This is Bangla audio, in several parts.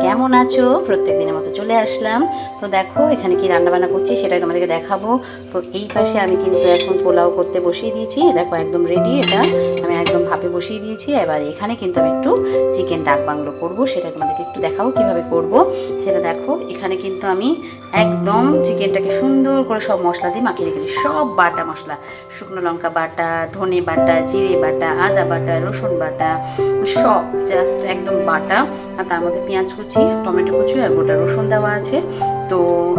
কেমন আছো? প্রত্যেক দিনের মতো চলে আসলাম। তো দেখো এখানে কি রান্না বান্না করছি সেটাই তোমাদেরকে দেখাবো। তো এই পাশে আমি কিন্তু এখন পোলাও করতে বসিয়ে দিয়েছি। দেখো একদম রেডি, এটা আমি একদম ভাপে বসিয়ে দিয়েছি। এবার এখানে কিন্তু আমি একটু চিকেন ডাক বাংলো করবো, সেটা তোমাদেরকে একটু দেখাবো কিভাবে করব সেটা। দেখো এখানে কিন্তু আমি একদম চিকেনটাকে সুন্দর করে সব মশলা দিয়ে মাখিয়ে রেখেছি, সব বাটা মশলা, শুকনো লঙ্কা বাটা, ধনে বাটা, জিরে বাটা, আদা বাটা, রসুন বাটা, সব জাস্ট একদম বাটা। আর তার মধ্যে পেঁয়াজ কুচি, টমেটো কুচি আর গোটা রসুন দেওয়া আছে। তো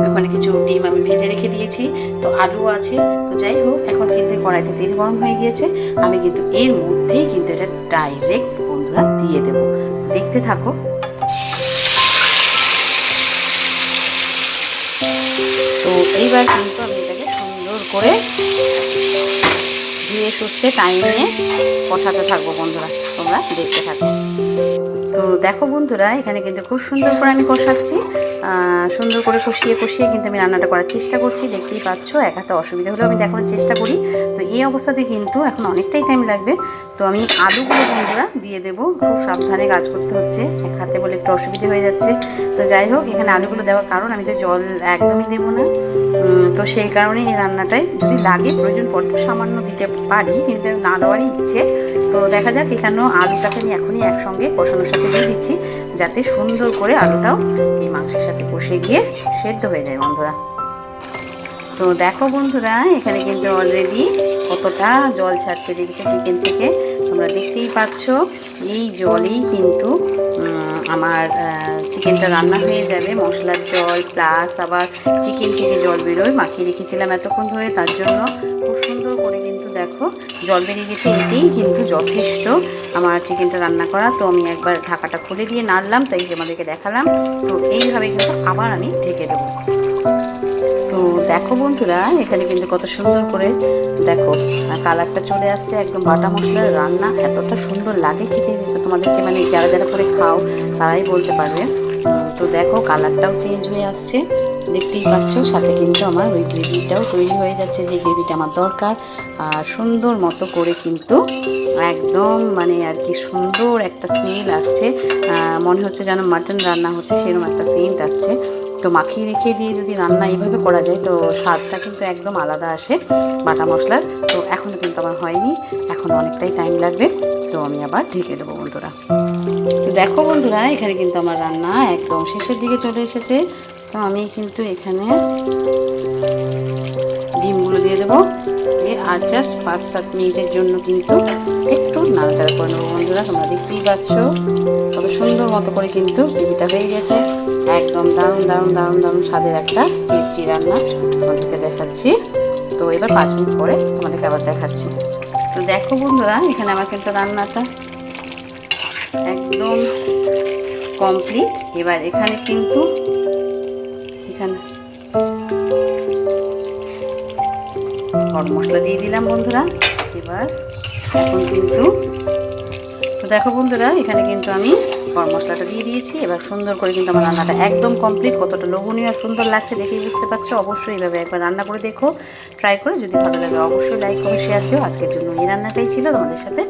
ওখানে কিছু ডিম আমি ভেজে রেখে দিয়েছি, তো আলু আছে। তো যাই হোক, এখন কিন্তু কড়াইতে তেল গরম হয়ে গিয়েছে, আমি কিন্তু এর মধ্যেই কিন্তু এটা ডাইরেক্ট বন্ধুরা দিয়ে দেব। দেখতে থাকো। তো এইবার কিন্তু আমি এটাকে সুন্দর করে ধুয়ে সুস্থে টাইম নিয়ে কষাতে থাকবো বন্ধুরা, তোমরা দেখতে থাকো। তো দেখো বন্ধুরা, এখানে কিন্তু খুব সুন্দর করে আমি কষাচ্ছি, সুন্দর করে কষিয়ে কষিয়ে কিন্তু আমি রান্নাটা করার চেষ্টা করছি। দেখতেই পাচ্ছ, এক হাতে অসুবিধা হলেও আমি দেখানোর চেষ্টা করি। তো এই অবস্থাতে কিন্তু এখন অনেকটাই টাইম লাগবে। তো আমি আলুগুলো বন্ধুরা দিয়ে দেবো, খুব সাবধানে কাজ করতে হচ্ছে, এক হাতে বলে একটু অসুবিধা হয়ে যাচ্ছে। তো যাই হোক, এখানে আলুগুলো দেওয়ার কারণ আমি তো জল একদমই দেবো না। তো সেই কারণে এই রান্নাটায় যদি লাগে প্রয়োজন পড়তে সামান্য দিতে পারি, কিন্তু না দেওয়ারই ইচ্ছে। তো দেখা যাক, এখানেও আলুটাকে আমি এখনই একসঙ্গে কষানোর সাথে দিয়ে দিচ্ছি, যাতে সুন্দর করে আলুটাও এই মাংসের সাথে কষে গিয়ে সেদ্ধ হয়ে যায় বন্ধুরা। তো দেখো বন্ধুরা, এখানে কিন্তু অলরেডি কতটা জল ছাড়তে দেখেছে চিকেন থেকে, তোমরা দেখতেই পাচ্ছ। এই জলেই কিন্তু আমার চিকেনটা রান্না হয়ে যাবে। মশলার জল প্লাস আবার চিকেন থেকে জল বেরোয়, মাখিয়ে রেখেছিলাম এতক্ষণ ধরে, তার জন্য খুব সুন্দর করে কিন্তু দেখো জল বেরিয়ে গেছে। এতেই কিন্তু যথেষ্ট আমার চিকেনটা রান্না করা। তো আমি একবার ঢাকাটা খুলে দিয়ে নাড়লাম, তাই তোমাদেরকে দেখালাম। তো এইভাবে কিন্তু আবার আমি ঢেকে দেবো। তো দেখো বন্ধুরা, এখানে কিন্তু কত সুন্দর করে দেখো কালারটা চলে আসছে। একদম বাটা মশলার রান্না এতটা সুন্দর লাগে খেতে, তোমাদেরকে মানে যারা যারা করে খাও তারাই বলতে পারবে। তো দেখো কালারটাও চেঞ্জ হয়ে আসছে, দেখতেই পাচ্ছ। সাথে কিন্তু আমার ওই গ্রেভিটাও তৈরি হয়ে যাচ্ছে, যে গ্রেভিটা আমার দরকার। আর সুন্দর মতো করে কিন্তু একদম মানে আর কি সুন্দর একটা স্মেল আসছে, মনে হচ্ছে যেন মাটন রান্না হচ্ছে, সেরকম একটা সেন্ট আসছে। তো মাখিয়ে রেখে দিয়ে যদি রান্না এইভাবে করা যায়, তো স্বাদটা কিন্তু একদম আলাদা আসে বাটা মশলার। তো এখনও কিন্তু আমার হয়নি, এখন অনেকটাই টাইম লাগবে। তো আমি আবার ঢেকে দেবো বন্ধুরা। তো দেখো বন্ধুরা, এখানে কিন্তু আমার রান্না একদম শেষের দিকে চলে এসেছে। তো আমি কিন্তু এখানে ডিমগুলো দিয়ে দেবো, দিয়ে আর জাস্ট 5-7 মিনিটের জন্য কিন্তু একটু নাড়াচাড়া করে নেবো বন্ধুরা। তোমরা দেখতেই পাচ্ছ কত সুন্দর মতো করে কিন্তু গ্রেভিটা হয়ে গেছে। একদম দারুণ দারুণ দারুণ দারুণ স্বাদের একটা টেস্টি রান্না তোমাদেরকে দেখাচ্ছি। তো এবার 5 মিনিট পরে তোমাদেরকে আবার দেখাচ্ছি। তো দেখো বন্ধুরা, এখানে আমার কিন্তু রান্নাটা একদম কমপ্লিট। এবার এখানে কিন্তু গরম মশলা দিয়ে দিলাম বন্ধুরা। এবার এখন কিন্তু তো দেখো বন্ধুরা, এখানে কিন্তু আমি গরম মশলাটা দিয়ে দিয়েছি। এবার সুন্দর করে কিন্তু আমার রান্নাটা একদম কমপ্লিট। কতটা লোভনীয় আর সুন্দর লাগছে দেখেই বুঝতে পারছো। অবশ্যই এইভাবে একবার রান্না করে দেখো, ট্রাই করে যদি ভালো লাগে অবশ্যই লাইক করে শেয়ার দিও। আজকের জন্য এই রান্নাটাই ছিল তোমাদের সাথে।